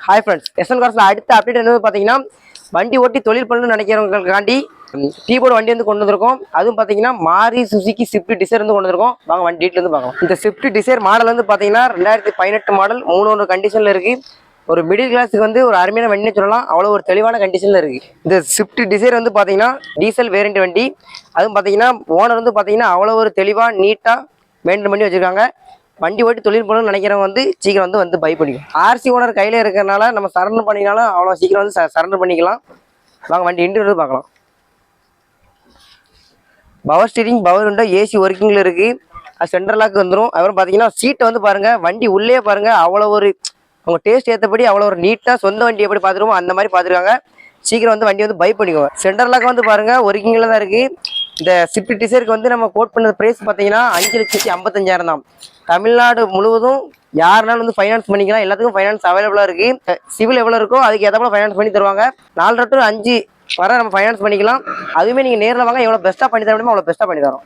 Hi friends, SN கார்ஸ்ல அடுத்த update என்னது பார்த்தீங்கன்னா, வண்டி ஓட்டி தொழில் பண்ணணும்னு நினைக்கிறவங்களுக்காண்டி டீபோர்டு வண்டி வந்து கொண்டு வந்திருக்கோம். அதுவும் பார்த்தீங்கன்னா மாரி சுசுகி ஸ்விஃப்ட் டிசைர் வந்து கொண்டு வந்திருக்கோம். வாங்க வண்டி டீட்டில் வந்து பார்க்கலாம். இந்த ஸ்விஃப்ட் டிசைர் மாடல் வந்து பார்த்தீங்கன்னா 2018 மாடல் 3 கண்டிஷனில் இருக்கு. ஒரு மிடில் கிளாஸுக்கு வந்து ஒரு அருமையான வண்டின்னு சொல்லலாம். அவ்வளோ ஒரு தெளிவான கண்டிஷனில் இருக்கு. இந்த ஸ்விஃப்ட் டிசைர் வந்து பார்த்தீங்கன்னா டீசல் வேரியண்ட் வண்டி. அதுவும் பார்த்தீங்கன்னா ஓனர் வந்து பார்த்தீங்கன்னா அவ்வளோ ஒரு தெளிவாக நீட்டாக மெயின்டைன் பண்ணி வச்சிருக்காங்க. வண்டி ஓட்டி தொழில் பண்ணணும்னு நினைக்கிறவங்க வந்து சீக்கிரம் வந்து பை பண்ணிக்கும். ஆர்சி ஓனர் கையில் இருக்கிறனால நம்ம சரண்டர் பண்ணினாலும் அவ்வளோ சீக்கிரம் வந்து சரண்டர் பண்ணிக்கலாம். வாங்க வண்டி இன்டீரியர் பார்க்கலாம். Power steering, power window, AC ஒர்க்கிங்கில் இருக்குது. அது சென்ட்ரல் லாக் வந்துடும். அப்புறம் பார்த்தீங்கன்னா சீட்டை வந்து பாருங்கள், வண்டி உள்ளே பாருங்கள், அவ்வளோ ஒரு அவங்க டேஸ்ட் ஏற்றபடி அவ்வளோ ஒரு நீட்டாக சொந்த வண்டி எப்படி பார்த்துருவோம் அந்த மாதிரி பார்த்துருக்காங்க. சீக்கிரம் வந்து வண்டி வந்து பை பண்ணிக்குவோம். சென்ட்ரல் லாக் வந்து பாருங்கள் ஒர்க்கிங்கில் தான் இருக்குது. இந்த ஸ்விஃப்ட் டிசைருக்கு வந்து நம்ம கோட் பண்ண ப்ரைஸ் பார்த்தீங்கன்னா 5,55,000 தான். தமிழ்நாடு முழுவதும் யாருனாலும் வந்து ஃபைனான்ஸ் பண்ணிக்கலாம். எல்லாத்துக்கும் ஃபைனான்ஸ் அவைலபிளாக இருக்குது. சிவில் எவ்வளோ இருக்கோ அதுக்கு ஏற்ற போல ஃபைனான்ஸ் பண்ணி தருவாங்க. 4 to 5 வர நம்ம ஃபைனான்ஸ் பண்ணிக்கலாம். அதுவுமே நீங்கள் நேரில் வாங்க, எவ்வளோ பெஸ்ட்டாக பண்ணி தர முடியுமோ அவ்வளோ பெஸ்ட்டாக பண்ணி தரோம்.